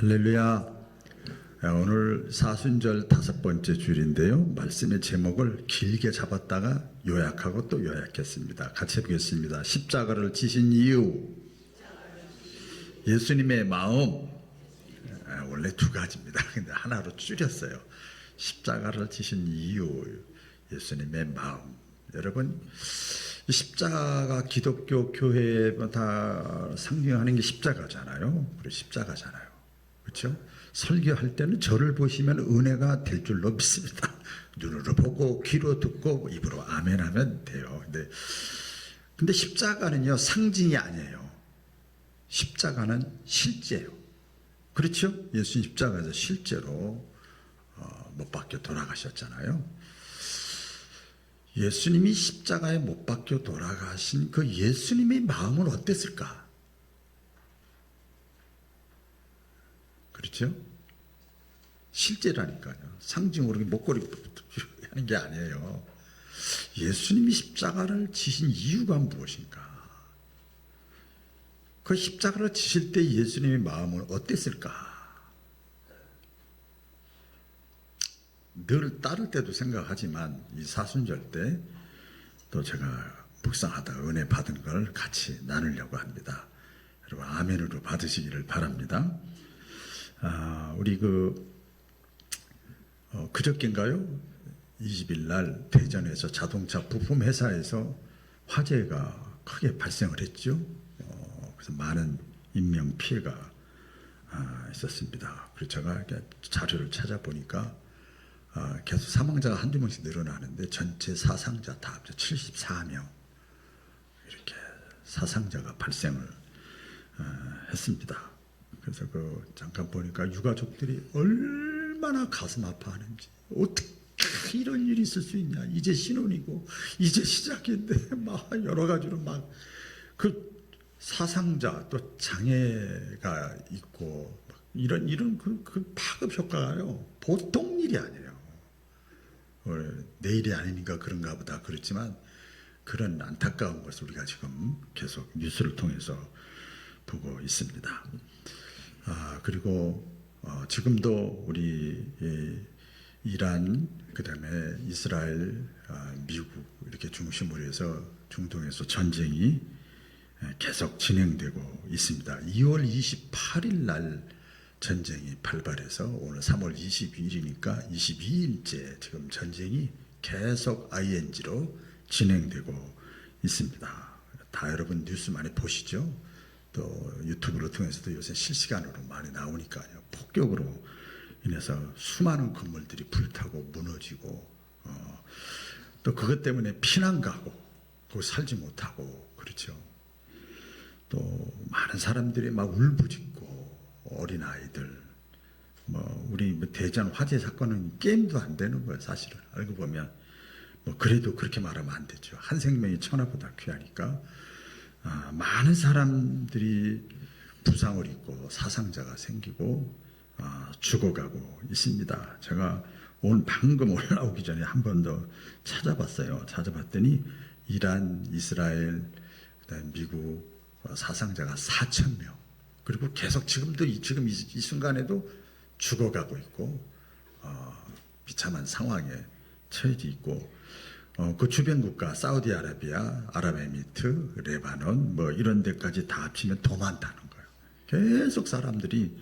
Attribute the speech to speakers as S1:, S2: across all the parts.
S1: 할렐루야. 오늘 사순절 5번째 주일인데요. 말씀의 제목을 길게 잡았다가 요약하고 또 요약했습니다. 같이 보겠습니다. 십자가를 지신 이유, 예수님의 마음. 원래 두 가지입니다. 근데 하나로 줄였어요. 십자가를 지신 이유, 예수님의 마음. 여러분, 십자가 기독교 교회에 다 상징하는 게 십자가잖아요. 우리 십자가잖아요. 그렇죠? 설교할 때는 저를 보시면 은혜가 될 줄로 믿습니다. 눈으로 보고 귀로 듣고 입으로 아멘 하면 돼요. 근데 십자가는요, 상징이 아니에요. 십자가는 실제예요. 그렇죠? 예수님 십자가에서 실제로 못 박혀 돌아가셨잖아요. 예수님이 십자가에 못 박혀 돌아가신 그 예수님의 마음은 어땠을까? 그렇죠? 실제라니까요. 상징으로 목걸이 하는 게 아니에요. 예수님이 십자가를 지신 이유가 무엇인가? 그 십자가를 지실 때 예수님의 마음은 어땠을까? 늘 따를 때도 생각하지만 이 사순절 때 또 제가 묵상하다 은혜 받은 걸 같이 나누려고 합니다. 여러분 아멘으로 받으시기를 바랍니다. 우리 그저께인가요? 20일 날 대전에서 자동차 부품 회사에서 화재가 크게 발생을 했죠. 그래서 많은 인명 피해가 있었습니다. 그래서 제가 자료를 찾아보니까 계속 사망자가 한두 명씩 늘어나는데 전체 사상자 다 합쳐 74명 이렇게 사상자가 발생을 했습니다. 그래서 잠깐 보니까 유가족들이 얼마나 가슴 아파하는지, 어떻게 이런 일이 있을 수 있냐, 이제 신혼이고 이제 시작인데 막 여러 가지로 막 사상자 또 장애가 있고 이런 그 파급 효과가요 보통 일이 아니에요. 내일이 아니니까 그런가 보다 그렇지만 그런 안타까운 것을 우리가 지금 계속 뉴스를 통해서 보고 있습니다. 그리고 지금도 우리 이란, 그다음에 이스라엘, 미국 이렇게 중심으로 해서 중동에서 전쟁이 계속 진행되고 있습니다. 2월 28일 날 전쟁이 발발해서 오늘 3월 22일이니까 22일째 지금 전쟁이 계속 ING로 진행되고 있습니다. 다 여러분 뉴스 많이 보시죠? 또 유튜브를 통해서도 요새 실시간으로 많이 나오니까요. 폭격으로 인해서 수많은 건물들이 불타고 무너지고 또 그것 때문에 피난 가고 거기 살지 못하고 그렇죠. 또 많은 사람들이 막 울부짖고 어린 아이들 우리 대전 화재 사건은 게임도 안 되는 거예요. 사실은 알고 보면 그래도 그렇게 말하면 안 되죠. 한 생명이 천하보다 귀하니까 많은 사람들이 부상을 입고 사상자가 생기고 죽어가고 있습니다. 제가 오늘 방금 올라오기 전에 한 번 더 찾아봤어요. 찾아봤더니 이란, 이스라엘, 그다음에 미국 사상자가 4,000명. 그리고 계속 지금 이 순간에도 죽어가고 있고 비참한 상황에 처해져 있고 그 주변 국가 사우디아라비아, 아랍에미리트, 레바논 이런 데까지 다 합치면 더 많다는 거예요. 계속 사람들이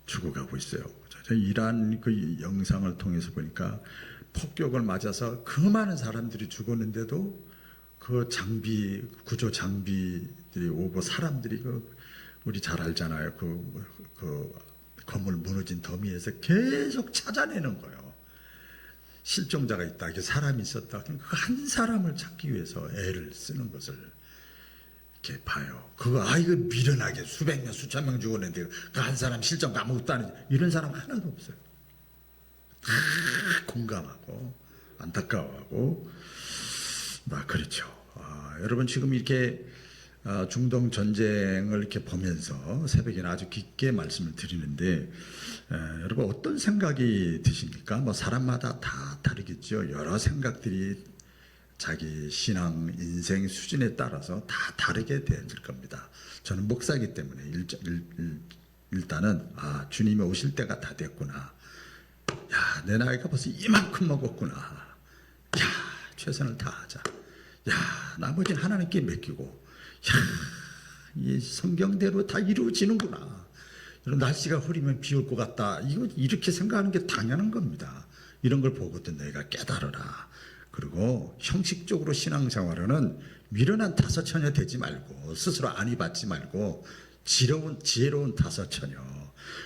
S1: 죽어가고 있어요. 이란 그 영상을 통해서 보니까 폭격을 맞아서 그 많은 사람들이 죽었는데도 그 구조 장비들이 오고 사람들이 우리 잘 알잖아요. 그 건물 무너진 더미에서 계속 찾아내는 거예요. 실종자가 있다, 사람이 있었다. 그 한 사람을 찾기 위해서 애를 쓰는 것을 이렇게 봐요. 이거 미련하게 수백 명, 수천 명 죽었는데 그 한 사람 실종 아무것도 안 해. 이런 사람 하나도 없어요. 다 공감하고 안타까워하고 그렇죠. 여러분 지금 이렇게 중동 전쟁을 이렇게 보면서 새벽에는 아주 깊게 말씀을 드리는데 여러분 어떤 생각이 드십니까? 사람마다 다 다르겠죠. 여러 생각들이 자기 신앙, 인생 수준에 따라서 다 다르게 되어질 겁니다. 저는 목사이기 때문에 일단은 주님이 오실 때가 다 됐구나. 야, 내 나이가 벌써 이만큼 먹었구나. 야, 최선을 다하자. 야, 나머지는 하나님께 맡기고. 야, 이 성경대로 다 이루어지는구나. 여러분, 날씨가 흐리면 비 올 것 같다. 이거 이렇게 생각하는 게 당연한 겁니다. 이런 걸 보거든 너희가 깨달으라. 그리고 형식적으로 신앙생활은 미련한 다섯처녀 되지 말고, 스스로 안위 받지 말고 지혜로운 다섯처녀,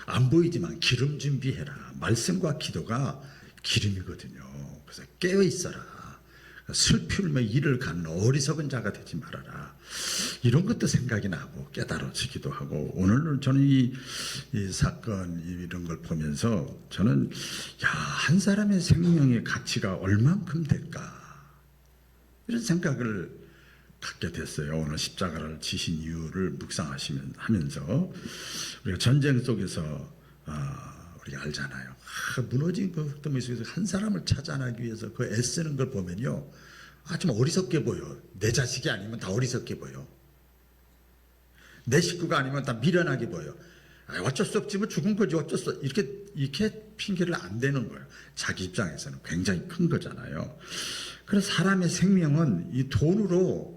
S1: 안 보이지만 기름 준비해라. 말씀과 기도가 기름이거든요. 그래서 깨어 있어라. 슬피 울며 이를 가는 어리석은 자가 되지 말아라. 이런 것도 생각이 나고 깨달아지기도 하고, 오늘은 저는 이 사건 이런 걸 보면서 저는 한 사람의 생명의 가치가 얼만큼 될까, 이런 생각을 갖게 됐어요. 오늘 십자가를 지신 이유를 묵상하면서 우리가 전쟁 속에서 우리가 알잖아요. 무너진 그 덤 속에서 한 사람을 찾아내기 위해서 그 애쓰는 걸 보면요, 좀 어리석게 보여. 내 자식이 아니면 다 어리석게 보여. 내 식구가 아니면 다 미련하게 보여. 어쩔 수 없지, 뭐 죽은 거지, 어쩔 수 없. 이렇게 핑계를 안 대는 거예요. 자기 입장에서는 굉장히 큰 거잖아요. 그래서 사람의 생명은 이 돈으로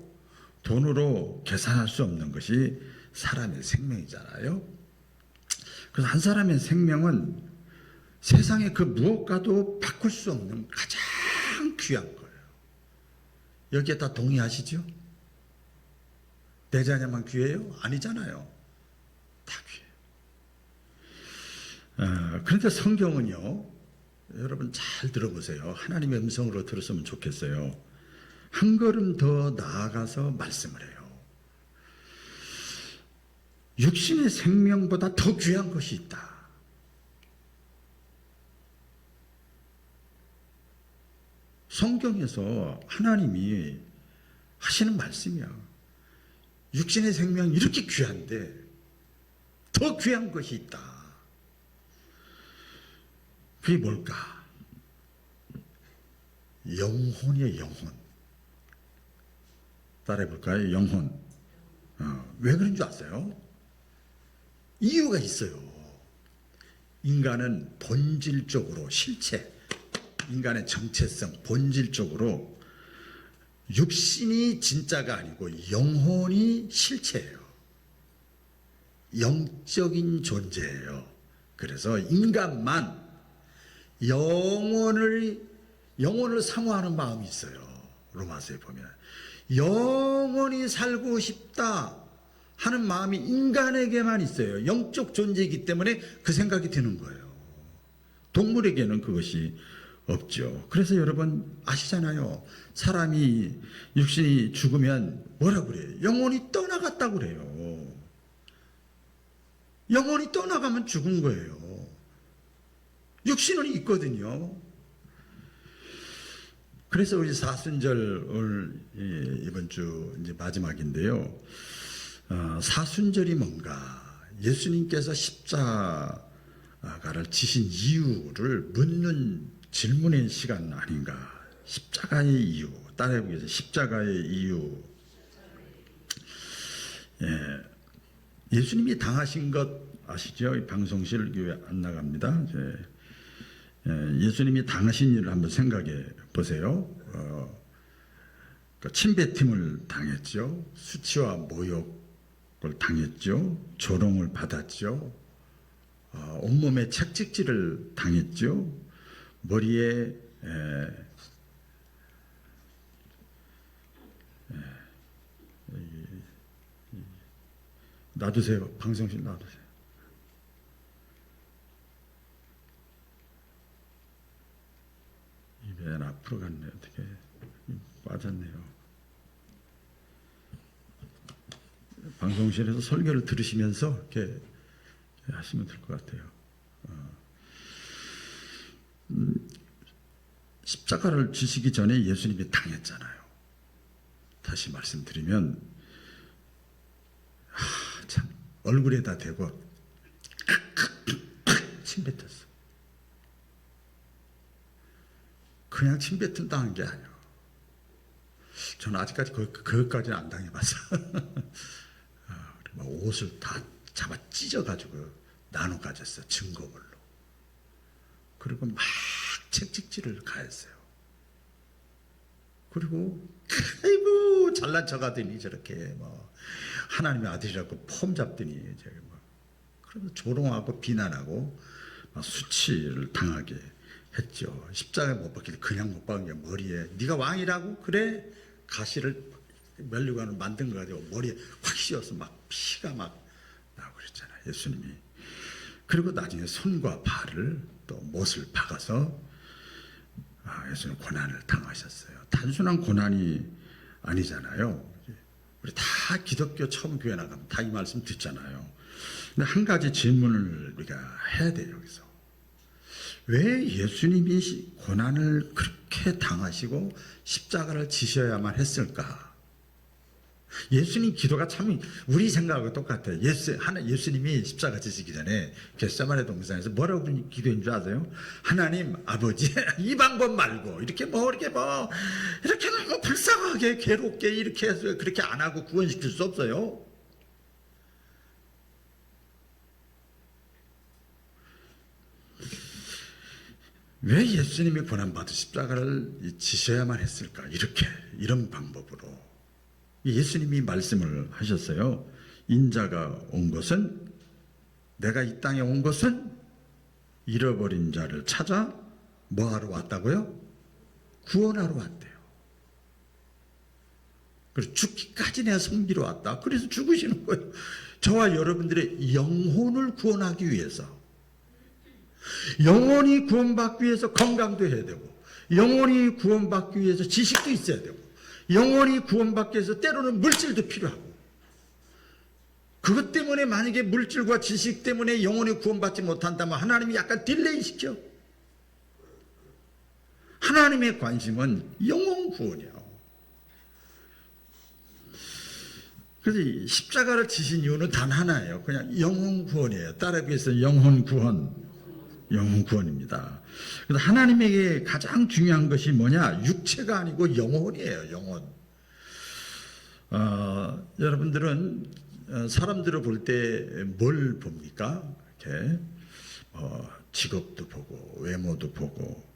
S1: 계산할 수 없는 것이 사람의 생명이잖아요. 그래서 한 사람의 생명은 세상의 그 무엇과도 바꿀 수 없는 가장 귀한 거예요. 여기에 다 동의하시죠? 내 자녀만 귀해요? 아니잖아요. 다 귀해요. 그런데 성경은요, 여러분 잘 들어보세요. 하나님의 음성으로 들었으면 좋겠어요. 한 걸음 더 나아가서 말씀을 해요. 육신의 생명보다 더 귀한 것이 있다. 성경에서 하나님이 하시는 말씀이야. 육신의 생명이 이렇게 귀한데 더 귀한 것이 있다. 그게 뭘까? 영혼이에요, 영혼. 따라해볼까요? 영혼. 왜 그런 줄 아세요? 이유가 있어요. 인간은 본질적으로, 실체, 인간의 정체성, 본질적으로 육신이 진짜가 아니고 영혼이 실체예요. 영적인 존재예요. 그래서 인간만 영혼을 사모하는 마음이 있어요. 로마서에 보면 영원히 살고 싶다 하는 마음이 인간에게만 있어요. 영적 존재이기 때문에 그 생각이 드는 거예요. 동물에게는 그것이 없죠. 그래서 여러분 아시잖아요. 사람이 육신이 죽으면 뭐라고 그래요? 영혼이 떠나갔다고 그래요. 영혼이 떠나가면 죽은 거예요. 육신은 있거든요. 그래서 우리 사순절 오늘 이번 주 이제 마지막인데요. 사순절이 뭔가, 예수님께서 십자가를 지신 이유를 묻는 질문의 시간 아닌가. 십자가의 이유, 따라해보겠습니다. 십자가의 이유. 예수님이 당하신 것 아시죠? 방송실 교회 안 나갑니다. 예수님이 당하신 일을 한번 생각해 보세요. 침뱉음을 당했죠. 수치와 모욕을 당했죠. 조롱을 받았죠. 온몸에 채찍질을 당했죠. 머리에 놔두세요. 방송실 놔두세요. 입에 앞으로 갔네. 어떻게 빠졌네요. 방송실에서 설교를 들으시면서 이렇게 하시면 될 것 같아요. 십자가를 지시기 전에 예수님이 당했잖아요. 다시 말씀드리면 참 얼굴에다 대고 침 뱉었어. 그냥 침 뱉은다는 게 아니에요. 저는 아직까지 그것까지는 안 당해봤어. 옷을 다 잡아 찢어가지고 나눠 가졌어요. 증거물로. 그리고 막 채찍질을 가했어요. 그리고 아이고 잘난 척하더니 저렇게 뭐 하나님의 아들이라고 폼 잡더니 저기 뭐 그러면서 조롱하고 비난하고 막 수치를 당하게 했죠. 십자가에 못 박히고 그냥 못 박은 게 머리에 네가 왕이라고? 그래? 가시를 면류관을 만든 거 가지고 머리에 확 씌워서 막 피가 막 나고 그랬잖아요. 예수님이. 그리고 나중에 손과 발을 또 못을 박아서 예수님 고난을 당하셨어요. 단순한 고난이 아니잖아요. 우리 다 기독교 처음 교회 나가면 다 이 말씀 듣잖아요. 근데 한 가지 질문을 우리가 해야 돼요. 여기서 왜 예수님이 고난을 그렇게 당하시고 십자가를 지셔야만 했을까? 예수님 기도가 참 우리 생각하고 똑같아요. 예수님이 십자가 지시기 전에 겟세마네 동산에서 뭐라고 기도한 줄 아세요? 하나님 아버지 이 방법 말고 이렇게 이렇게 너무 불쌍하게 괴롭게 이렇게 해서 그렇게 안 하고 구원시킬 수 없어요. 왜 예수님이 고난받아 십자가를 지셔야만 했을까? 이런 방법으로 예수님이 말씀을 하셨어요. 인자가 온 것은, 내가 이 땅에 온 것은 잃어버린 자를 찾아 뭐하러 왔다고요? 구원하러 왔대요. 그래서 죽기까지 내가 섬기러 왔다. 그래서 죽으시는 거예요. 저와 여러분들의 영혼을 구원하기 위해서. 영혼이 구원받기 위해서 건강도 해야 되고, 영혼이 구원받기 위해서 지식도 있어야 되고, 영혼이 구원받기 위해서 때로는 물질도 필요하고, 그것 때문에 만약에 물질과 지식 때문에 영혼이 구원받지 못한다면 하나님이 약간 딜레이 시켜. 하나님의 관심은 영혼 구원이에요. 그래서 십자가를 지신 이유는 단 하나예요. 그냥 영혼 구원이에요. 따르기 위해서 영혼 구원입니다. 그래서 하나님에게 가장 중요한 것이 뭐냐? 육체가 아니고 영혼이에요. 영혼. 여러분들은 사람들을 볼 때 뭘 봅니까? 이렇게 직업도 보고 외모도 보고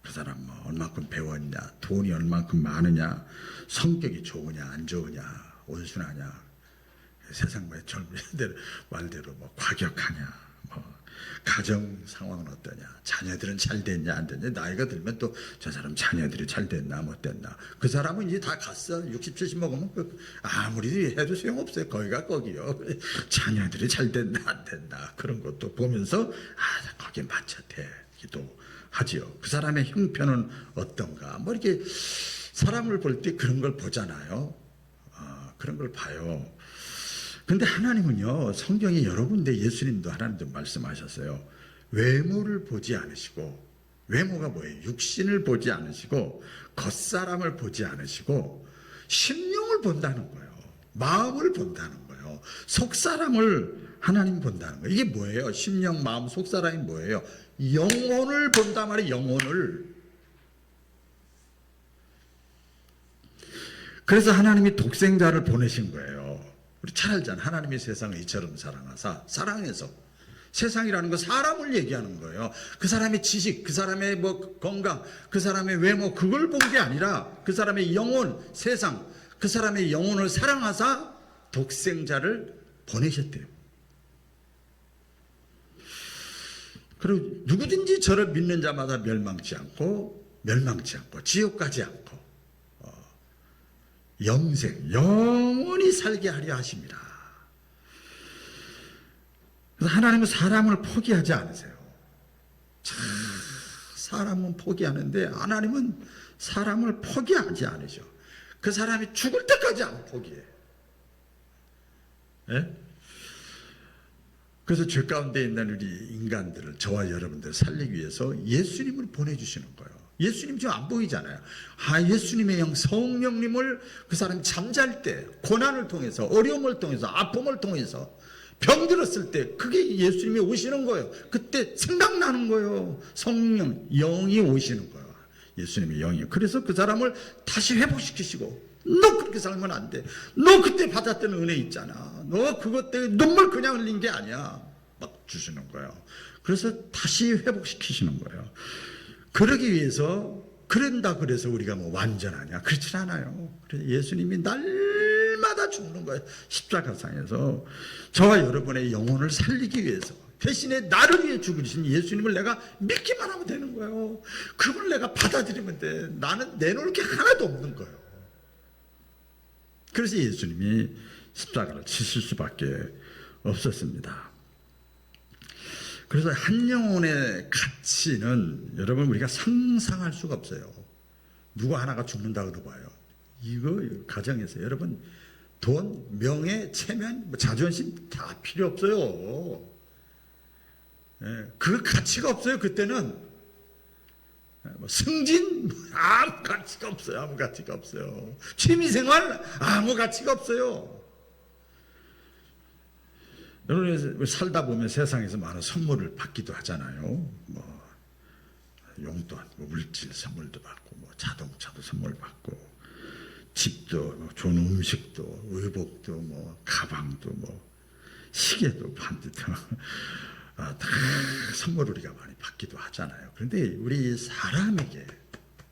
S1: 그 사람 얼마큼 배웠냐, 돈이 얼마큼 많으냐, 성격이 좋으냐 안 좋으냐, 온순하냐, 세상 젊은 애들 말대로 과격하냐, 가정 상황은 어떠냐, 자녀들은 잘 됐냐 안 됐냐, 나이가 들면 또 저 사람 자녀들이 잘 됐나 못 됐나, 그 사람은 이제 다 갔어. 60, 70 먹으면 아무리 해도 소용없어요. 거기가 거기요. 자녀들이 잘 됐나 안 됐나 그런 것도 보면서 거기에 맞춰 되기도 하지요. 그 사람의 형편은 어떤가, 이렇게 사람을 볼 때 그런 걸 보잖아요. 그런 걸 봐요. 근데 하나님은요, 성경에 여러 군데 예수님도 하나님도 말씀하셨어요. 외모를 보지 않으시고, 외모가 뭐예요? 육신을 보지 않으시고, 겉사람을 보지 않으시고, 심령을 본다는 거예요. 마음을 본다는 거예요. 속사람을 하나님 본다는 거예요. 이게 뭐예요? 심령, 마음, 속사람이 뭐예요? 영혼을 본단 말이에요. 영혼을. 그래서 하나님이 독생자를 보내신 거예요. 우리 잘 알잖아. 하나님이 세상을 이처럼 사랑하사, 사랑해서. 세상이라는 건 사람을 얘기하는 거예요. 그 사람의 지식, 그 사람의 건강, 그 사람의 외모, 그걸 본 게 아니라 그 사람의 영혼, 세상, 그 사람의 영혼을 사랑하사 독생자를 보내셨대요. 그리고 누구든지 저를 믿는 자마다 멸망치 않고 지옥 가지 않고 영원히 살게 하려 하십니다. 그래서 하나님은 사람을 포기하지 않으세요. 사람은 포기하는데 하나님은 사람을 포기하지 않으셔. 그 사람이 죽을 때까지 안 포기해. 예? 그래서 죄 가운데 있는 우리 인간들을, 저와 여러분들을 살리기 위해서 예수님을 보내주시는 거예요. 예수님 지금 안 보이잖아요. 예수님의 영, 성령님을 그 사람이 잠잘 때, 고난을 통해서, 어려움을 통해서, 아픔을 통해서, 병들었을 때, 그게 예수님이 오시는 거예요. 그때 생각나는 거예요. 성령, 영이 오시는 거예요. 예수님의 영이. 그래서 그 사람을 다시 회복시키시고, 너 그렇게 살면 안 돼. 너 그때 받았던 은혜 있잖아. 너 그것 때문에 눈물 그냥 흘린 게 아니야. 막 주시는 거예요. 그래서 다시 회복시키시는 거예요. 그러기 위해서 그런다 그래서 우리가 뭐 완전하냐? 그렇지 않아요. 그래서 예수님이 날마다 죽는 거예요. 십자가상에서 저와 여러분의 영혼을 살리기 위해서 대신에 나를 위해 죽으신 예수님을 내가 믿기만 하면 되는 거예요. 그걸 내가 받아들이면 돼. 나는 내놓을 게 하나도 없는 거예요. 그래서 예수님이 십자가를 치실 수밖에 없었습니다. 그래서 한 영혼의 가치는 여러분 우리가 상상할 수가 없어요. 누구 하나가 죽는다 그러봐요. 이거 가정에서 여러분 돈, 명예, 체면, 자존심 다 필요 없어요. 그 가치가 없어요. 그때는 승진 아무 가치가 없어요. 아무 가치가 없어요. 취미생활 아무 가치가 없어요. 여러분 살다 보면 세상에서 많은 선물을 받기도 하잖아요. 뭐 용돈, 뭐 물질 선물도 받고, 뭐 자동차도 선물 받고, 집도, 뭐 좋은 음식도, 의복도, 뭐 가방도, 뭐 시계도 반지도 다 선물 우리가 많이 받기도 하잖아요. 그런데 우리 사람에게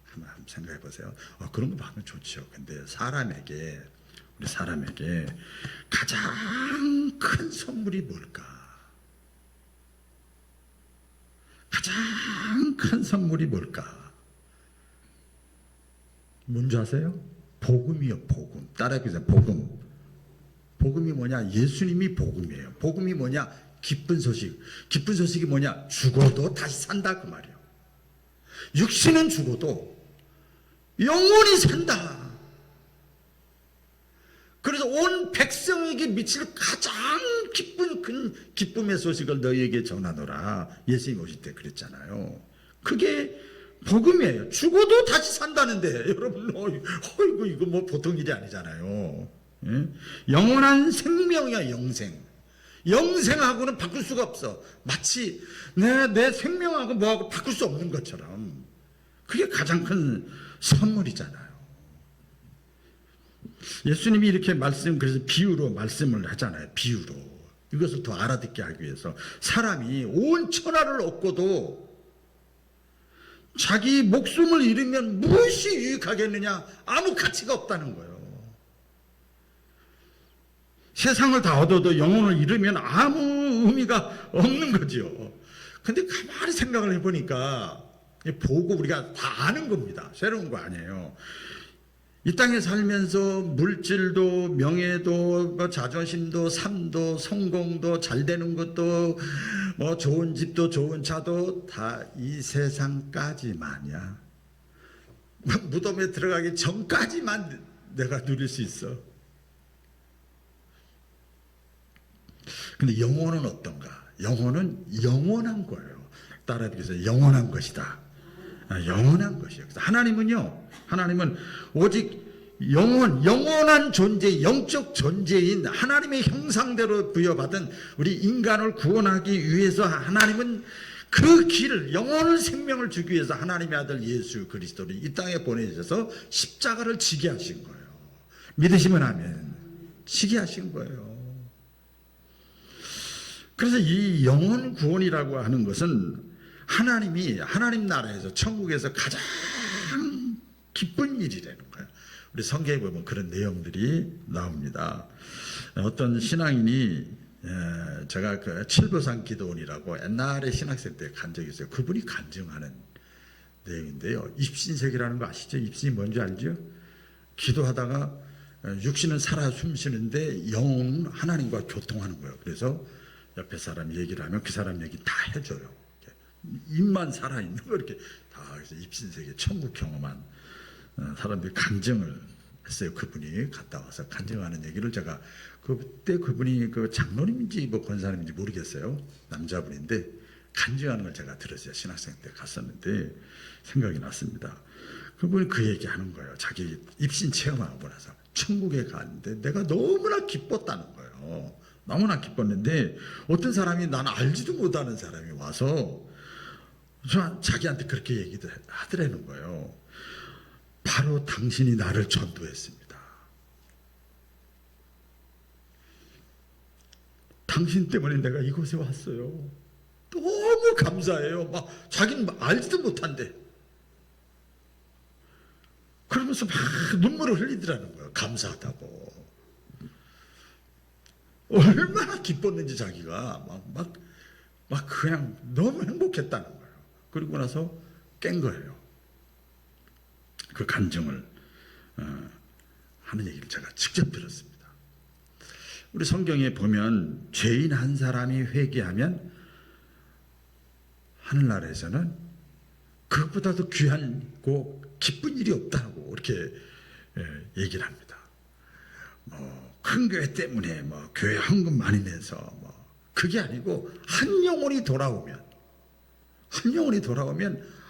S1: 한번 생각해 보세요. 그런 거 받으면 좋죠. 근데 우리 사람에게 가장 큰 선물이 뭘까? 가장 큰 선물이 뭘까? 뭔지 아세요? 복음이요, 복음. 따라해보세요. 복음. 복음이 뭐냐? 예수님이 복음이에요. 복음이 뭐냐? 기쁜 소식. 기쁜 소식이 뭐냐? 죽어도 다시 산다 그 말이에요. 육신은 죽어도 영원히 산다. 그래서 온 백성에게 미칠 가장 기쁜 큰 기쁨의 소식을 너희에게 전하노라. 예수님 오실 때 그랬잖아요. 그게 복음이에요. 죽어도 다시 산다는데 여러분 이거 뭐 보통 일이 아니잖아요. 예? 영원한 생명이야. 영생하고는 바꿀 수가 없어. 마치 내 생명하고 뭐하고 바꿀 수 없는 것처럼 그게 가장 큰 선물이잖아요. 예수님이 이렇게 그래서 비유로 말씀을 하잖아요. 비유로. 이것을 더 알아듣게 하기 위해서 사람이 온 천하를 얻고도 자기 목숨을 잃으면 무엇이 유익하겠느냐? 아무 가치가 없다는 거예요. 세상을 다 얻어도 영혼을 잃으면 아무 의미가 없는 거죠. 근데 가만히 생각을 해보니까 보고 우리가 다 아는 겁니다. 새로운 거 아니에요. 이 땅에 살면서 물질도 명예도 뭐 자존심도 삶도 성공도 잘 되는 것도 뭐 좋은 집도 좋은 차도 다 이 세상까지만이야. 무덤에 들어가기 전까지만 내가 누릴 수 있어. 근데 영혼은 어떤가? 영혼은 영원한 거예요. 따라해보세요. 영원한 것이다. 영원한 것이에요. 하나님은 오직 영원한 존재, 영적 존재인 하나님의 형상대로 부여받은 우리 인간을 구원하기 위해서 하나님은 그 길을, 영원한 생명을 주기 위해서 하나님의 아들 예수 그리스도를 이 땅에 보내셔서 십자가를 지게 하신 거예요. 믿으시면 아멘. 지게 하신 거예요. 그래서 이 영혼 구원이라고 하는 것은 하나님 나라에서 천국에서 가장 기쁜 일이라는 거예요. 우리 성경에 보면 그런 내용들이 나옵니다. 어떤 신앙인이 제가 그 칠보산 기도원이라고 옛날에 신학생 때 간 적이 있어요. 그분이 간증하는 내용인데요. 입신세계라는 거 아시죠? 입신이 뭔지 알죠? 기도하다가 육신은 살아 숨쉬는데 영혼은 하나님과 교통하는 거예요. 그래서 옆에 사람 얘기를 하면 그 사람 얘기 다 해줘요. 입만 살아있는 거 이렇게 다 그래서 입신세계 천국 경험한 사람들이 간증을 했어요. 그분이 갔다 와서 간증하는 얘기를 제가 그때 그분이 그 장로님인지 뭐 권사님인지 모르겠어요. 남자분인데 간증하는 걸 제가 들었어요. 신학생 때 갔었는데 생각이 났습니다. 그분이 그 얘기하는 거예요. 자기 입신 체험하고 나서 천국에 갔는데 내가 너무나 기뻤다는 거예요. 너무나 기뻤는데 어떤 사람이 나는 알지도 못하는 사람이 와서 자기한테 그렇게 얘기도 하더라는 거예요. 바로 당신이 나를 전도했습니다. 당신 때문에 내가 이곳에 왔어요. 너무 감사해요. 막 자기는 알지도 못한데. 그러면서 막 눈물을 흘리더라는 거예요. 감사하다고. 얼마나 기뻤는지 자기가 막 그냥 너무 행복했다는 거예요. 그리고 나서 깬 거예요. 그 감정을 하는 얘기를 제가 직접 들었습니다. 우리 성경에 보면 죄인 한 사람이 회개하면 하늘나라에서는 그것보다도 귀하고 기쁜 일이 없다고 이렇게 얘기를 합니다. 큰 교회 때문에 교회 헌금 많이 내서 그게 아니고 한 영혼이 돌아오면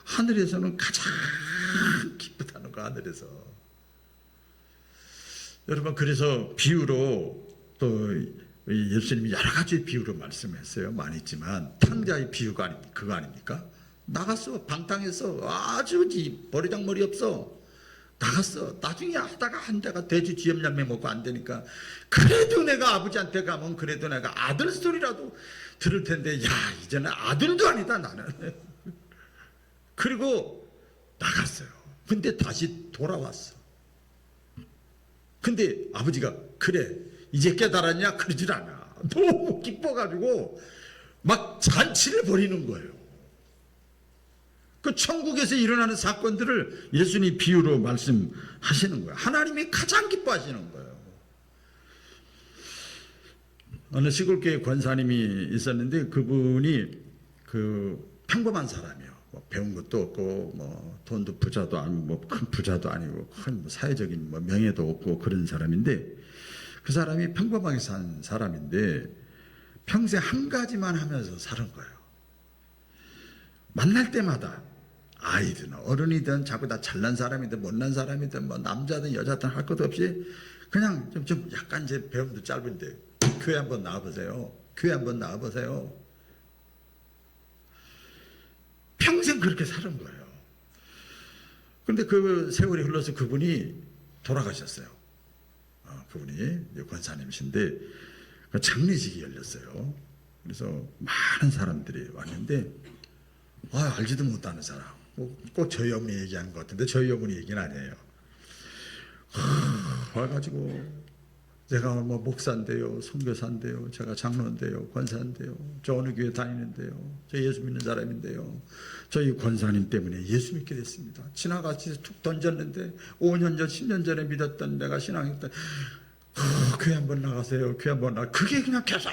S1: 하늘에서는 가장 기쁘다는 거. 하늘에서. 여러분, 그래서 비유로 또 예수님이 여러 가지 비유로 말씀했어요. 많이 있지만 탕자의 비유가 그거 아닙니까? 나갔어. 방탕해서 아주 버리장머리 없어. 나갔어. 나중에 하다가 한 대가 돼지 쥐염양매 먹고 안 되니까 그래도 내가 아버지한테 가면 그래도 내가 아들 소리라도 들을 텐데, 야, 이제는 아들도 아니다 나는. 그리고 나갔어요. 근데 다시 돌아왔어. 근데 아버지가 그래 이제 깨달았냐? 그러질 않아. 너무 기뻐가지고 막 잔치를 벌이는 거예요. 그 천국에서 일어나는 사건들을 예수님이 비유로 말씀하시는 거예요. 하나님이 가장 기뻐하시는 거예요. 어느 시골교회 권사님이 있었는데 그분이 평범한 사람이에요. 배운 것도 없고 돈도 부자도 아니고 큰 부자도 아니고 큰 사회적인 명예도 없고 그런 사람인데, 그 사람이 평범하게 산 사람인데 평생 한 가지만 하면서 사는 거예요. 만날 때마다 아이든 어른이든 자꾸 다 잘난 사람이든 못난 사람이든 남자든 여자든 할 것 없이 그냥 좀 약간 제 배움도 짧은데 교회 한번 나와보세요. 교회 한번 나와보세요. 평생 그렇게 사는 거예요. 그런데 그 세월이 흘러서 그분이 돌아가셨어요. 그분이 권사님이신데 장례식이 열렸어요. 그래서 많은 사람들이 왔는데 알지도 못하는 사람, 꼭 저희 어머니 얘기하는 것 같은데 저희 어머니 얘기는 아니에요. 와가지고 제가 목사인데요, 선교사인데요, 제가 장로인데요, 권사인데요, 저 어느 교회 다니는데요, 저 예수 믿는 사람인데요, 저희 권사님 때문에 예수 믿게 됐습니다. 지나가서 툭 던졌는데 5년 전, 10년 전에 믿었던 내가 신앙했던 교회 한번 나가세요, 교회 한번 나가. 그게 그냥 계속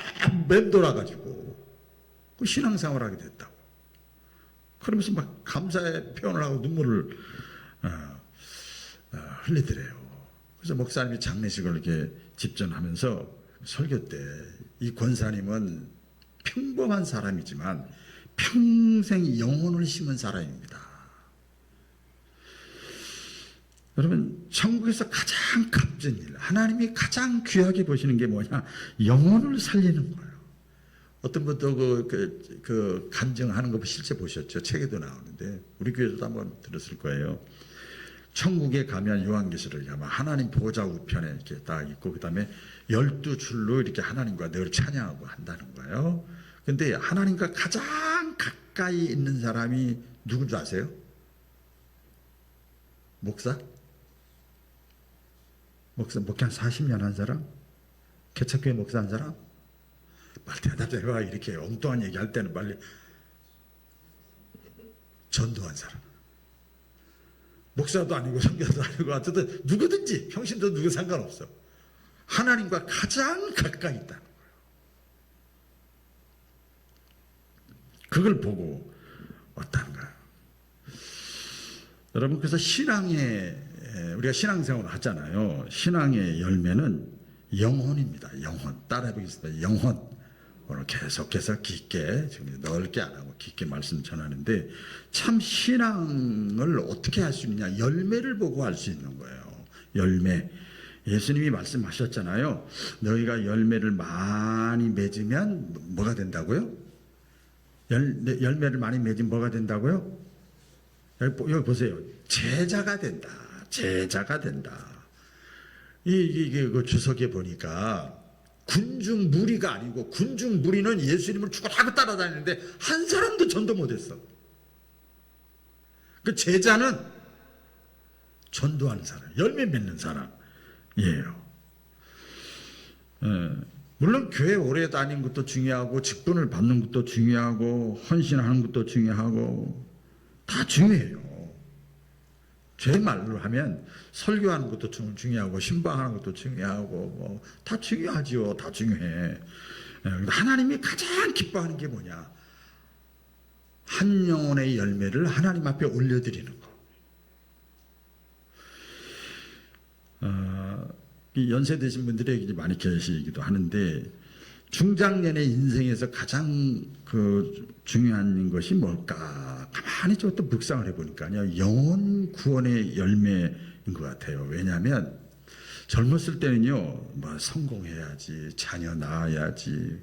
S1: 맴돌아가지고 그 신앙생활을 하게 됐다고. 그러면서 막 감사의 표현을 하고 눈물을 흘리더래요. 그래서 목사님이 장례식을 이렇게 집전하면서 설교 때 이 권사님은 평범한 사람이지만 평생 영혼을 심은 사람입니다. 여러분, 천국에서 가장 값진 일, 하나님이 가장 귀하게 보시는 게 뭐냐? 영혼을 살리는 거예요. 어떤 분도 그 간증하는 거 실제 보셨죠? 책에도 나오는데 우리 교회에서도 한번 들었을 거예요. 천국에 가면 요한계시록에 가면 하나님 보좌 우편에 이렇게 딱 있고 그다음에 12줄로 이렇게 하나님과 늘 찬양하고 한다는 거예요. 근데 하나님과 가장 가까이 있는 사람이 누군 줄 아세요? 목사? 목회 한 40년 한 사람? 개척교회 목사 한 사람? 말 대답해봐. 이렇게 엉뚱한 얘기 할 때는 빨리. 전도한 사람. 목사도 아니고 선교도 아니고 어쨌든 누구든지 평신도 누구 상관없어. 하나님과 가장 가까이 있다는 거예요. 그걸 보고 왔다는 거예요. 여러분, 그래서 우리가 신앙생활을 하잖아요. 신앙의 열매는 영혼입니다. 영혼. 따라해보겠습니다. 영혼. 오늘 계속해서 깊게, 넓게 안 하고 깊게 말씀 전하는데, 참 신앙을 어떻게 할 수 있느냐? 열매를 보고 할 수 있는 거예요. 열매. 예수님이 말씀하셨잖아요. 너희가 열매를 많이 맺으면 뭐가 된다고요? 열매를 많이 맺으면 뭐가 된다고요? 여기 보세요. 제자가 된다. 제자가 된다. 이게 그 주석에 보니까 군중 무리가 아니고, 군중 무리는 예수님을 죽어라고 따라다니는데 한 사람도 전도 못했어. 그 제자는 전도하는 사람, 열매 맺는 사람이에요. 물론 교회 오래 다니는 것도 중요하고, 직분을 받는 것도 중요하고, 헌신하는 것도 중요하고, 다 중요해요. 제 말로 하면 설교하는 것도 중요하고, 신방하는 것도 중요하고, 뭐 다 중요하지요. 다 중요해. 하나님이 가장 기뻐하는 게 뭐냐? 한 영혼의 열매를 하나님 앞에 올려드리는 거. 이 연세 드신 분들이 많이 계시기도 하는데, 중장년의 인생에서 가장 중요한 것이 뭘까? 가만히 좀 또 묵상을 해보니까요, 영혼 구원의 열매인 것 같아요. 왜냐하면 젊었을 때는요, 뭐 성공해야지, 자녀 낳아야지,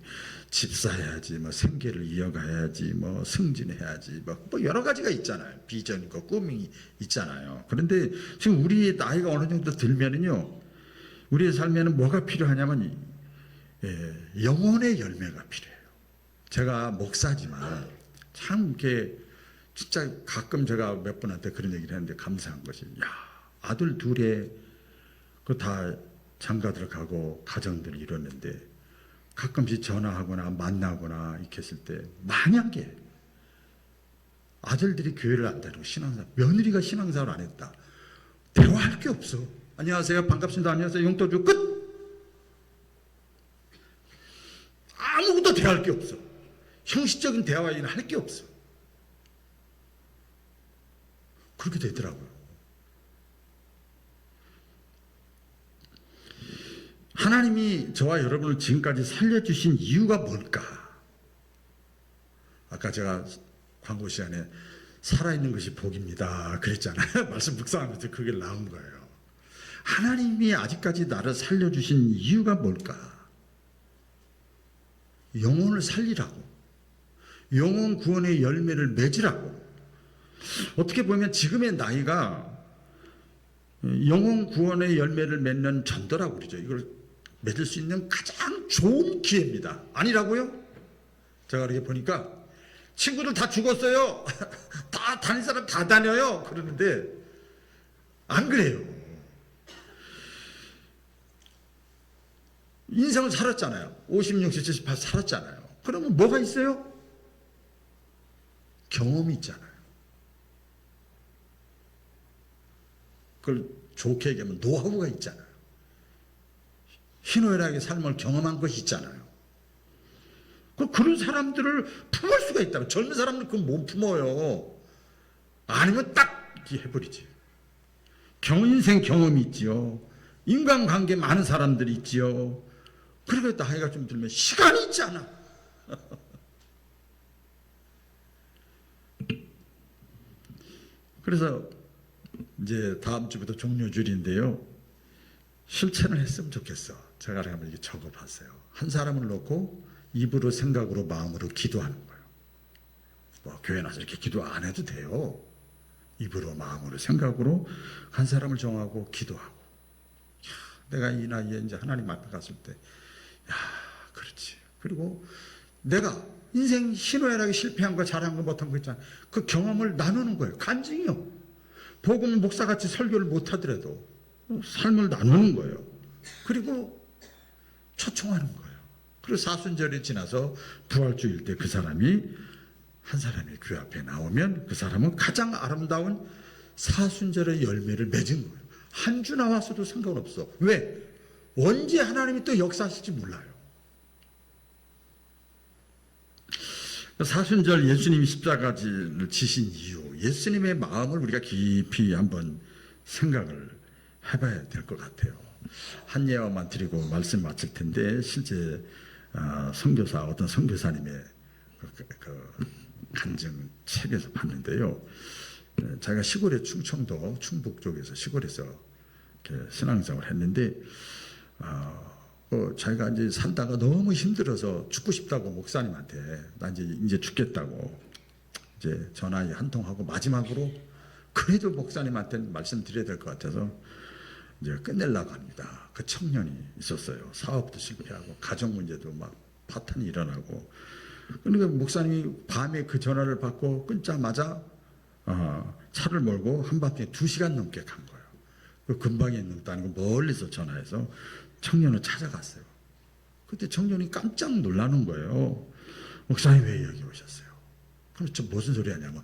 S1: 집 사야지, 뭐 생계를 이어가야지, 뭐 승진해야지, 뭐 여러 가지가 있잖아요. 비전이 있고 꿈이 있잖아요. 그런데 지금 우리 나이가 어느 정도 들면은요, 우리의 삶에는 뭐가 필요하냐면 영혼의 열매가 필요해요. 제가 목사지만 참 이렇게 진짜 가끔 제가 몇 분한테 그런 얘기를 했는데 감사한 것이, 야, 아들 둘에 그 다 장가들 가고 가정들 이뤘는데 가끔씩 전화하거나 만나거나 이렇게 했을 때, 만약에 아들들이 교회를 안 다니고 신앙생활, 며느리가 신앙생활을 안 했다, 대화할 게 없어. 안녕하세요, 반갑습니다, 안녕하세요, 용돈 주고 끝. 아무것도 대화할 게 없어. 형식적인 대화에는 할 게 없어. 그렇게 되더라고요. 하나님이 저와 여러분을 지금까지 살려주신 이유가 뭘까? 아까 제가 광고 시간에 살아있는 것이 복입니다 그랬잖아요. 말씀 묵상하면서 그게 나온 거예요. 하나님이 아직까지 나를 살려주신 이유가 뭘까? 영혼을 살리라고, 영혼 구원의 열매를 맺으라고. 어떻게 보면 지금의 나이가 영혼 구원의 열매를 맺는 전도라고 그러죠. 이걸 맺을 수 있는 가장 좋은 기회입니다. 아니라고요? 제가 이렇게 보니까 친구들 다 죽었어요. 다 다닐 사람 다 다녀요. 그러는데 안 그래요. 인생을 살았잖아요. 50, 60, 70, 80 살았잖아요. 그러면 뭐가 있어요? 경험이 있잖아요. 그걸 좋게 얘기하면 노하우가 있잖아요. 희노애락의 삶을 경험한 것이 있잖아요. 그런 사람들을 품을 수가 있다고. 젊은 사람들 그건 못 품어요. 아니면 딱 이렇게 해버리지. 인생 경험이 있지요. 인간관계 많은 사람들이 있지요. 그리고 나이가 좀 들면 시간이 있잖아. 그래서 이제 다음 주부터 종료줄인데요, 실천을 했으면 좋겠어. 제가 한번 이렇게 적어봤어요. 한 사람을 놓고 입으로, 생각으로, 마음으로 기도하는 거예요. 뭐 교회 나서 이렇게 기도 안 해도 돼요. 입으로, 마음으로, 생각으로 한 사람을 정하고 기도하고. 야, 내가 이 나이에 이제 하나님 앞에 갔을 때, 야, 그렇지. 그리고 내가 인생 희노애락에 실패한 거, 잘한 거, 못한 거 있잖아. 그 경험을 나누는 거예요. 간증이요. 복음 목사같이 설교를 못하더라도 삶을 나누는 거예요. 그리고 초청하는 거예요. 그리고 사순절이 지나서 부활주일 때 그 사람이, 한 사람이 교회 앞에 나오면 그 사람은 가장 아름다운 사순절의 열매를 맺은 거예요. 한 주 나왔어도 상관없어. 왜? 언제 하나님이 또 역사하실지 몰라요. 사순절 예수님이 십자가를 지신 이유, 예수님의 마음을 우리가 깊이 한번 생각을 해봐야 될 것 같아요. 한 예화만 드리고 말씀 마칠 텐데, 실제 어떤 선교사님의 그 간증 책에서 봤는데요. 자기가 시골에 충청도 충북 쪽에서 시골에서 이렇게 신앙생활을 했는데, 자기가 이제 살다가 너무 힘들어서 죽고 싶다고 목사님한테, 나 이제 죽겠다고 이제 전화 한 통 하고, 마지막으로 그래도 목사님한테 말씀드려야 될 것 같아서 이제 끝내려고 합니다. 그 청년이 있었어요. 사업도 실패하고 가정 문제도 막 파탄이 일어나고. 그러니까 목사님이 밤에 그 전화를 받고 끊자마자 차를 몰고 한 바퀴 2시간 넘게 간 거예요. 그 근방에 있는 것도 아니고 멀리서 전화해서 청년을 찾아갔어요. 그때 청년이 깜짝 놀라는 거예요. 목사님 왜 여기 오셨어요? 그럼 저 무슨 소리 하냐면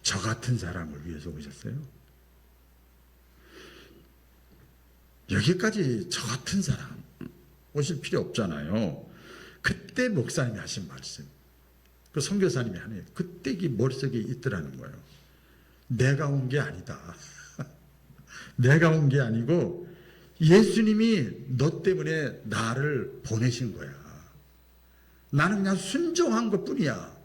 S1: 저 같은 사람을 위해서 오셨어요? 여기까지 저 같은 사람 오실 필요 없잖아요. 그때 목사님이 하신 말씀, 그 선교사님이 하는 그때 이 머릿속에 있더라는 거예요. 내가 온 게 아니다. 내가 온 게 아니고 예수님이 너 때문에 나를 보내신 거야. 나는 그냥 순종한 것뿐이야.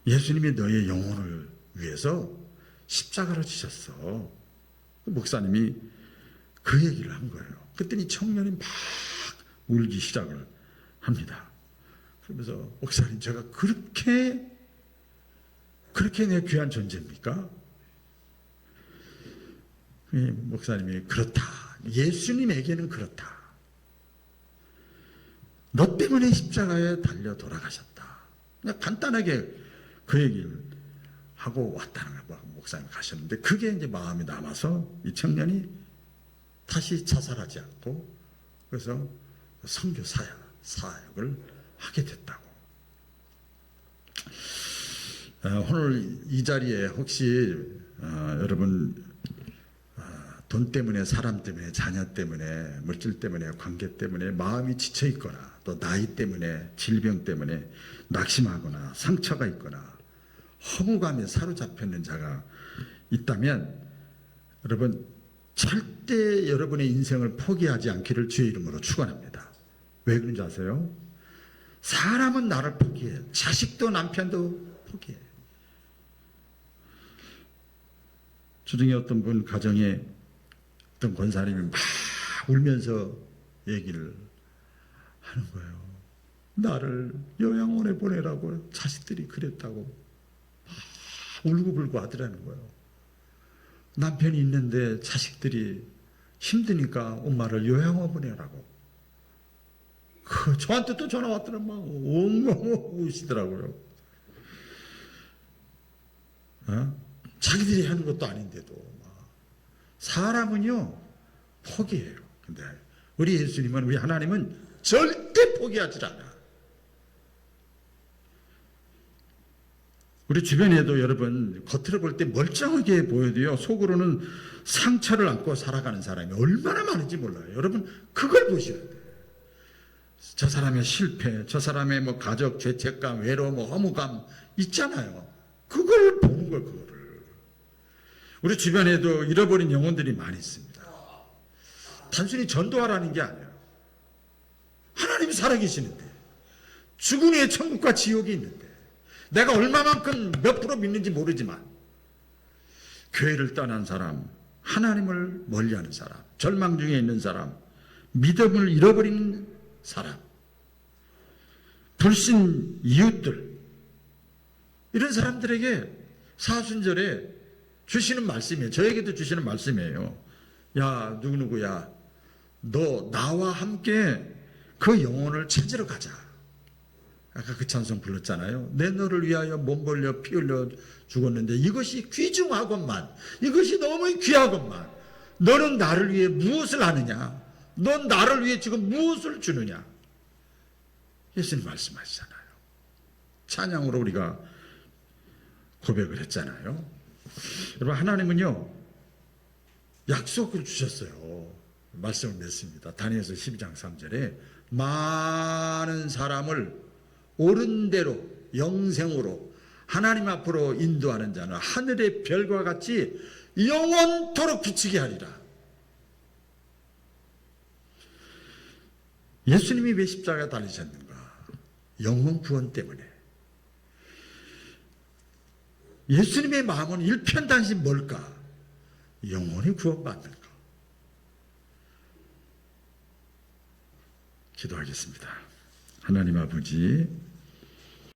S1: 예수님이 너의 영혼을 위해서 십자가를 지셨어. 목사님이 그 얘기를 한 거예요. 그랬더니 청년이 막 울기 시작을 합니다. 그러면서 목사님 제가 그렇게 내 귀한 존재입니까? 목사님이 그렇다. 예수님에게는 그렇다. 너 때문에 십자가에 달려 돌아가셨다. 그냥 간단하게 그 얘기를 하고 왔다는 거 목사님 가셨는데 그게 이제 마음에 남아서 이 청년이 다시 자살하지 않고 그래서 선교 사역을 하게 됐다고. 오늘 이 자리에 혹시 여러분 돈 때문에 사람 때문에 자녀 때문에 물질 때문에 관계 때문에 마음이 지쳐 있거나 또 나이 때문에 질병 때문에 낙심하거나 상처가 있거나 허무감에 사로잡혔는 자가 있다면 여러분 절대 여러분의 인생을 포기하지 않기를 주의 이름으로 축원합니다. 왜 그런지 아세요? 사람은 나를 포기해. 자식도 남편도 포기해. 주중에 어떤 분 가정에 어떤 권사님이 막 울면서 얘기를 하는 거예요. 나를 요양원에 보내라고 자식들이 그랬다고 막 울고불고 하더라는 거예요. 남편이 있는데 자식들이 힘드니까 엄마를 요양원 보내라고. 저한테 또 전화 왔더니 막 엉엉 우시더라고요. 자기들이 하는 것도 아닌데도. 사람은요 포기해요. 근데 우리 예수님은, 우리 하나님은 절대 포기하지 않아. 우리 주변에도 여러분 겉으로 볼 때 멀쩡하게 보여도요 속으로는 상처를 안고 살아가는 사람이 얼마나 많은지 몰라요. 여러분 그걸 보셔야 돼요. 저 사람의 실패, 저 사람의 뭐 가족 죄책감, 외로움, 허무감 있잖아요. 그걸 보는 걸 그거를. 우리 주변에도 잃어버린 영혼들이 많이 있습니다. 단순히 전도하라는 게 아니에요. 하나님이 살아계시는데, 죽은 후에 천국과 지옥이 있는데, 내가 얼마만큼 몇 프로 믿는지 모르지만 교회를 떠난 사람, 하나님을 멀리하는 사람, 절망 중에 있는 사람, 믿음을 잃어버린 사람, 불신 이웃들, 이런 사람들에게 사순절에 주시는 말씀이에요. 저에게도 주시는 말씀이에요. 야, 누구누구야, 너 나와 함께 그 영혼을 찾으러 가자. 아까 그 찬송 불렀잖아요. 내 너를 위하여 몸 벌려 피 흘려 죽었는데 이것이 귀중하건만, 이것이 너무 귀하건만, 너는 나를 위해 무엇을 하느냐? 넌 나를 위해 지금 무엇을 주느냐? 예수님 말씀하시잖아요. 찬양으로 우리가 고백을 했잖아요. 여러분 하나님은요 약속을 주셨어요. 말씀을 맺습니다. 다니엘서 12장 3절에 많은 사람을 옳은 대로 영생으로 하나님 앞으로 인도하는 자는 하늘의 별과 같이 영원토록 비치게 하리라. 예수님이 왜 십자가에 달리셨는가? 영혼 구원 때문에. 예수님의 마음은 일편단심 뭘까? 영혼이 구원받는가? 기도하겠습니다. 하나님 아버지,